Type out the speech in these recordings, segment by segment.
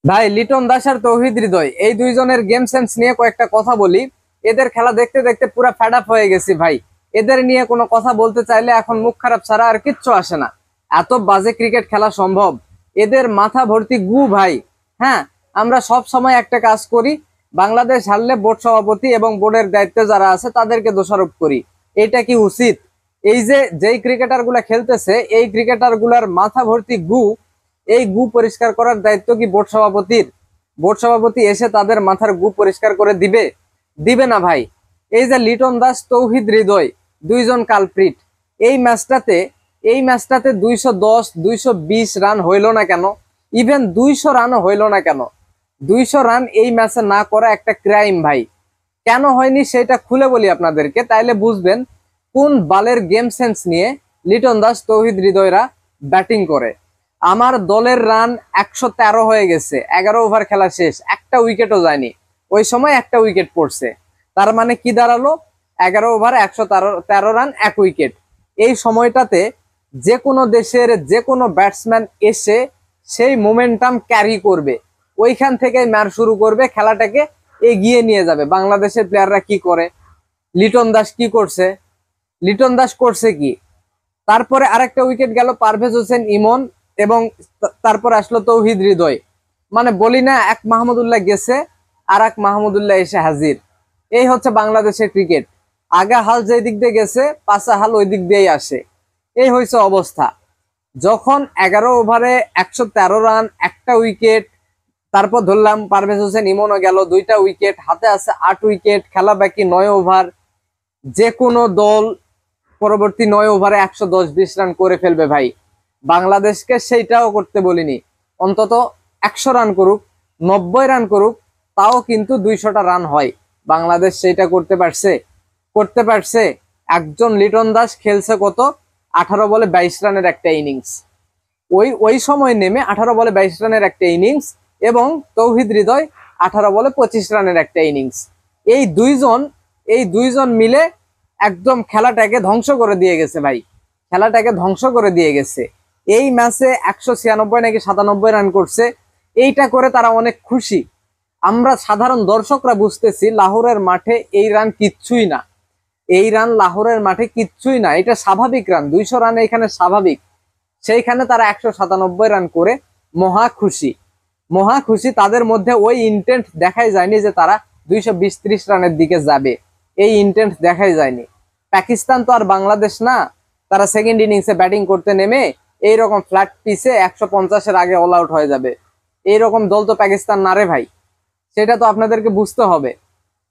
ভাই লিটন দাস আর তৌহিদ হৃদয় এই দুইজনের গেম সেন্স নিয়ে কয়েকটা কথা বলি। এদের খেলা দেখতে দেখতে পুরা ফ্যাড আপ হয়ে গেছি ভাই। এদের নিয়ে কোনো কথা বলতে চাইলে এখন মুখ খারাপ ছাড়া আর কিচ্ছু আসে না। এত বাজে ক্রিকেট খেলা সম্ভব? এদের মাথা ভর্তি গু ভাই। হ্যাঁ, আমরা সব সময় একটা কাজ করি, বাংলাদেশ হারলে বোর্ড সভাপতি এবং বোর্ডের দায়িত্বে যারা আছে তাদেরকে দোষারোপ করি। এটা কি উচিত? এই যে যেই ক্রিকেটার গুলা খেলতেছে এই ক্রিকেটার গুলার মাথা ভর্তি গু, এই গু পরিষ্কার করার দায়িত্ব কি বোর্ড সভাপতির? বোর্ড সভাপতি এসে তাদের মাথার গু পরিষ্কার করে দিবে? দিবে না ভাই। এই যে লিটন দাস তৌহিদ হৃদয় দুইজন কালপ্রিট। এই ম্যাচটাতে এই ম্যাচটাতে 210 220 রান হইল না কেন? ইভেন 200 রানও হইল না কেন? 200 রান এই ম্যাচে না করা একটা ক্রাইম ভাই। কেন হয়নি সেটা খুলে বলি আপনাদেরকে, তাইলে বুঝবেন কোন বালের গেম সেন্স নিয়ে লিটন দাস তৌহিদ হৃদয়রা ব্যাটিং করে। আমার দলের রান 113 হয়ে গেছে, 11 ওভার খেলা শেষ, একটা উইকেটও যায়নি। ওই সময় একটা উইকেট পড়ছে, তার মানে কি দাঁড়ালো? 11 ওভারে 113 রান, এক উইকেট। এই সময়টাতে যে কোনো দেশের যে কোনো ব্যাটসম্যান এসে সেই মোমেন্টাম ক্যারি করবে, ওইখান থেকে ম্যাচ শুরু করবে, খেলাটাকে এগিয়ে নিয়ে যাবে। বাংলাদেশের প্লেয়াররা কি করে? লিটন দাস কি করছে? লিটন দাস করছে কি? তারপরে আরেকটা উইকেট গেল পারভেজ হোসেন ইমন, এবং তারপর আসলো তৌহিদ হৃদয়। মানে বলি না, এক মাহমুদুল্লাহ গেছে আর এক মাহমুদুল্লাহ এসে হাজির। এই হচ্ছে বাংলাদেশের ক্রিকেট। আগা হাল যে দিক দিয়ে গেছে পাশা হাল ওই দিক দিয়েই আসে। এই হয়েছে অবস্থা। যখন 11 ওভারে 113 রান, একটা উইকেট, তারপর ধরলাম পারভেজ হোসেন ইমনও গেল, দুইটা উইকেট, হাতে আছে 8 উইকেট, খেলা বাকি 9 ওভার। যে কোনো দল পরবর্তী 9 ওভারে 110-20 রান করে ফেলবে ভাই। বাংলাদেশকে সেইটাও করতে বলিনি, অন্তত 100 রান করুক, 90 রান করুক, তাও কিন্তু 200টা রান হয়। বাংলাদেশ সেইটা করতে পারছে? করতে পারছে? একজন লিটন দাস খেলছে কত? 18 বলে 22 রানের একটা ইনিংস। ওই ওই সময় নেমে 18 বলে 22 রানের একটা ইনিংস, এবং তৌহিদ হৃদয় 18 বলে 25 রানের একটা ইনিংস। এই দুইজন এই দুইজন মিলে একদম খেলাটাকে ধ্বংস করে দিয়ে গেছে ভাই। খেলাটাকে ধ্বংস করে দিয়ে গেছে। এই ম্যাচে 196 নাকি 97 রান করছে। এইটা করে তারা অনেক খুশি। আমরা সাধারণ দর্শকরা বুঝতেছি লাহোরের মাঠে এই রান কিচ্ছুই না। এই রান লাহোরের মাঠে কিচ্ছুই না, এটা স্বাভাবিক রান, 200 রান এখানে স্বাভাবিক। সেইখানে তারা 197 রান করে মহা খুশি। মহা খুশি, তাদের মধ্যে ওই ইন্টেন্ট দেখাই যায়নি যে তারা 220-30 রানের দিকে যাবে। এই ইন্টেন্ট দেখাই যায়নি। পাকিস্তান তো আর বাংলাদেশ না, তারা সেকেন্ড ইনিংসে ব্যাটিং করতে নেমে এইরকম ফ্ল্যাট পিসে 150-এর আগে অল আউট হয়ে যাবে। এইরকম দল তো পাকিস্তান না রে ভাই। সেটা তো আপনাদেরকে বুঝতে হবে।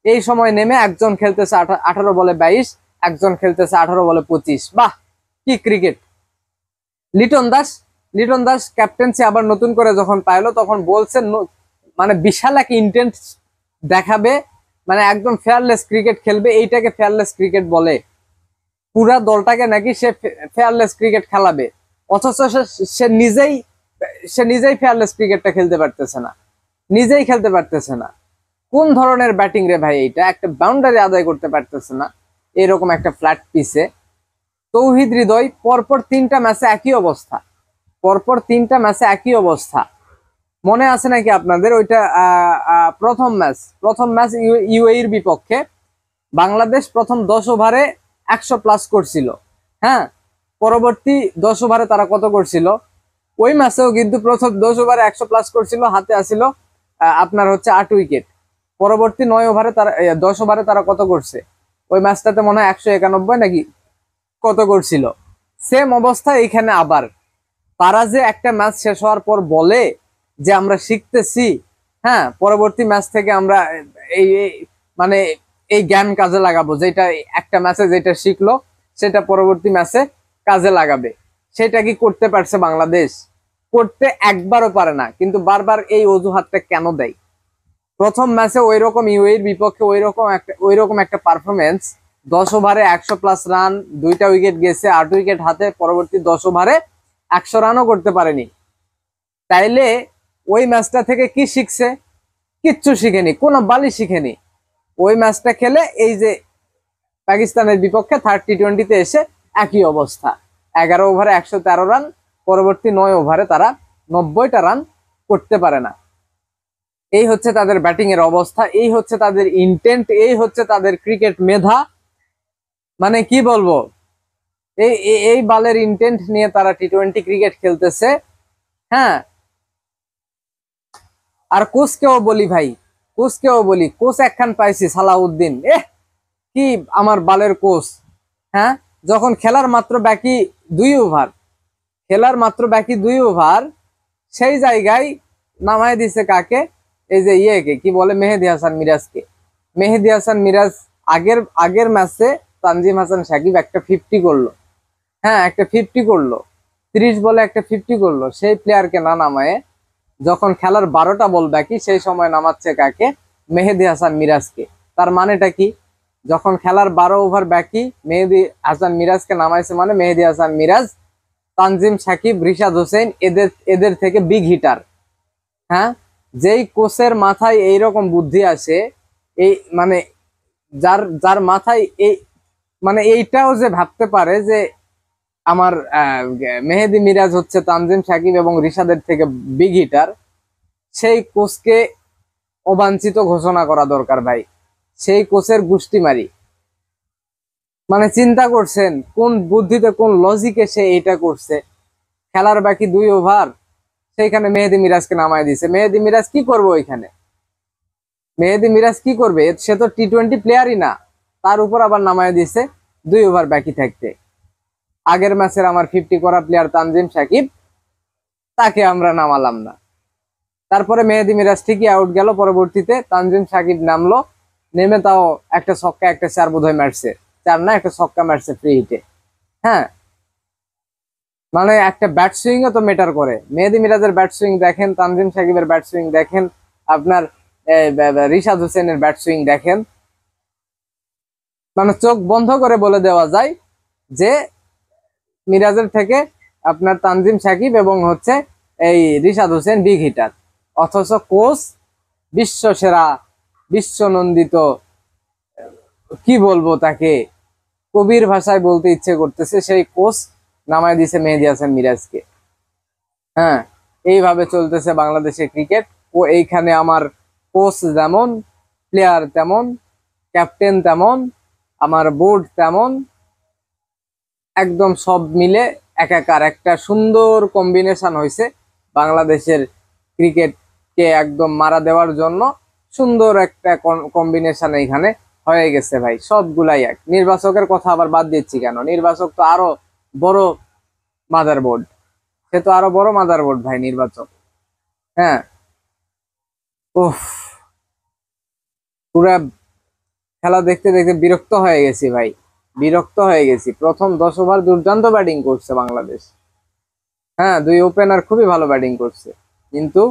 এই সময় নেমে একজন খেলতেছে 18 বলে 22, একজন খেলতেছে 18 বলে 25। বাহ, কি ক্রিকেট! লিটন দাস লিটন দাস ক্যাপ্টেন্সি আবার নতুন করে যখন পাইলো তখন বলছেন মানে বিশাল এক ইন্টেন্ট দেখাবে, মানে একদম ফেয়ারলেস ক্রিকেট খেলবে। এইটাকে ফেয়ারলেস ক্রিকেট বলে? পুরা দলটাকে নাকি সে ফেয়ারলেস ক্রিকেট খেলাবে, অথচ সে নিজেই সে নিজেই ফেয়ারলেস ক্রিকেটটা খেলতে পারতেছে না, নিজেই খেলতে পারতেছে না। কোন ধরনের ব্যাটিং রে ভাই এইটা! একটা বাউন্ডারি আদায় করতে পারতেছে না এরকম একটা ফ্ল্যাট পিসে। তৌহিদ হৃদয় পরপর 3টা ম্যাচে একই অবস্থা, পরপর 3টা ম্যাচে একই অবস্থা। মনে আছে নাকি আপনাদের ওইটা? প্রথম ম্যাচ ইউএইর বিপক্ষে বাংলাদেশ প্রথম 10 ওভারে 100+ করছিল। হ্যাঁ, পরবর্তী 10 ওভারে তারা কত করছিল? ওই ম্যাচেও কিন্তু প্রথম 10 ওভারে 100+ করছিল, হাতে আসিল আপনার হচ্ছে 8 উইকেট। পরবর্তী 9 ওভারে তারা 10 ওভারে তারা কত করছে? ওই ম্যাচটাতে মনে হয় 191 নাকি কত করছিল। সেম অবস্থা এইখানে আবার। তারা যে একটা ম্যাচ শেষ হওয়ার পর বলে যে আমরা শিখতেছি, হ্যাঁ, পরবর্তী ম্যাচ থেকে আমরা এই মানে এই জ্ঞান কাজে লাগাবো, যেটা একটা ম্যাচে যেটা শিখলো সেটা পরবর্তী ম্যাচে কাজে লাগাবে। সেটা কি করতে পারছে বাংলাদেশ? করতে একবারও পারে না। কিন্তু বারবার এই অজুহাতটা কেন দেয়? প্রথম ম্যাচে ওইরকম ইউএইর বিপক্ষে ওইরকম একটা পারফরমেন্স, 10 ওভারে 100+ রান, 2টা উইকেট গেছে, 8 উইকেট হাতে, পরবর্তী 10 ওভারে 100 রানও করতে পারেনি। তাইলে ওই ম্যাচটা থেকে কি শিখছে? কিচ্ছু শিখেনি, কোনো বালি শিখেনি। ওই ম্যাচটা খেলে এই যে পাকিস্তানের বিপক্ষে থার্ড টি-20-তে এসে একই অবস্থা, 11 ওভারে 113 রান, পরবর্তী 9 ওভারে তারা 90টা রান করতে পারে না। এই হচ্ছে তাদের ব্যাটিং এর অবস্থা, এই হচ্ছে তাদের ইন্টেন্ট, এই হচ্ছে তাদের ক্রিকেট মেধা। মানে কি বলবো, এই এই এই বালের ইন্টেন্ট নিয়ে তারা টি-20 ক্রিকেট খেলতেছে। হ্যাঁ, আর কোচকেও বলি ভাই, কোচকেও বলি, কোচ একখান পাইছি সালাউদ্দিন, কি আমার বালের কোচ। হ্যাঁ, যখন খেলার মাত্র বাকি 2 ওভার, খেলার মাত্র বাকি 2 ওভার, সেই জায়গায় নামায় দিছে কাকে, এই যে ইয়েকে কি বলে, মেহেদী হাসান মিরাজকে। মেহেদী হাসান মিরাজ আগের আগের ম্যাচে তানজিম হাসান সাকিব একটা 50 করলো। হ্যাঁ, একটা 50 করলো, 30 বলে একটা 50 করলো, সেই প্লেয়ারকে না নামায় যখন খেলার 12টা বল বাকি সেই সময় নামাচ্ছে কাকে, মেহেদী হাসান মিরাজকে। তার মানেটা কি, যখন খেলার 12 ওভার বাকি মেহেদী হাসান মিরাজকে নামাইছে, মানে মেহেদী হাসান মিরাজ, তানজিম সাকিব, রিশাদ হোসেন এদের এদের থেকে বিগ হিটার। হ্যাঁ, যেই কোচের মাথায় এইরকম বুদ্ধি আসে, এই মানে যার যার মাথায় এই মানে এইটাও যে ভাবতে পারে যে আমার মেহেদী মিরাজ হচ্ছে তানজিম সাকিব এবং রিশাদের থেকে বিগ হিটার, সেই কোচকে অবাঞ্ছিত ঘোষণা করা দরকার ভাই। সেই কোচের গুষ্টি মারি। মানে চিন্তা করছেন কোন বুদ্ধিতে, কোন লজিকে সে এটা করছে। খেলার বাকি 2 ওভার, সেইখানে মেহেদী মিরাজকে নামায় দিছে। মেহেদী মিরাজ কি করবে ওইখানে? মেহেদী মিরাজ কি করবে? সে তো টি-20 প্লেয়ারই না, তার উপর আবার নামায় দিছে 2 ওভার বাকি থাকতে। আগের ম্যাচের আমার 50 করা প্লেয়ার তানজিম সাকিব, তাকে আমরা নামালাম না। তারপরে মেহেদী মিরাজ ঠিকই আউট গেল, পরবর্তীতে তানজিম সাকিব নামলো, নেমে তাও একটা ছক্কা একটা 4 বোধহয় মারছে, 4 না একটা ছক্কা মারছে ফ্রি হিটে। হ্যাঁ, মানে একটা ব্যাট সুইং তো ম্যাটার করে। মেহেদী মিরাজের ব্যাট সুইং দেখেন, তানজিম সাকিবের ব্যাট সুইং দেখেন, আপনার রিশাদ হোসেনের ব্যাট সুইং দেখেন, মানে চোখ বন্ধ করে বলে দেওয়া যায় যে মিরাজের থেকে আপনার তানজিম সাকিব এবং হচ্ছে এই রিশাদ হোসেন বিগ হিটার। অথচ কোচ বিশ্ব সেরা, বিশ্ব নন্দিত, কি বলবো তাকে, কবির ভাষায় বলতে ইচ্ছে করতেছে, সেই কোচ নামায় দিছে মেহেদী হাসান মিরাজকে। হ্যাঁ, এইভাবে চলতেছে বাংলাদেশের ক্রিকেট। ও এইখানে আমার কোচ যেমন, প্লেয়ার তেমন, ক্যাপ্টেন তেমন, আমার বোর্ড তেমন, একদম সব মিলে একাকার একটা সুন্দর কম্বিনেশন হয়েছে বাংলাদেশের ক্রিকেটকে একদম মারা দেওয়ার জন্য। সুন্দর একটা কম্বিনেশন এইখানে হয়ে গেছে ভাই, সবগুলাই এক। নির্বাচকের কথা আবার বাদ দিচ্ছি কেন, নির্বাচক তো আরো বড় মাদারবোর্ড, সে তো আরো বড় মাদারবোর্ড ভাই নির্বাচক। হ্যাঁ, উফ, পুরা খেলা দেখতে দেখতে বিরক্ত হয়ে গেছি ভাই, বিরক্ত হয়ে গেছি। প্রথম 10 ওভার দুর্দান্ত ব্যাটিং করছে বাংলাদেশ। হ্যাঁ, 2 ওপেনার খুবই ভালো ব্যাটিং করছে, কিন্তু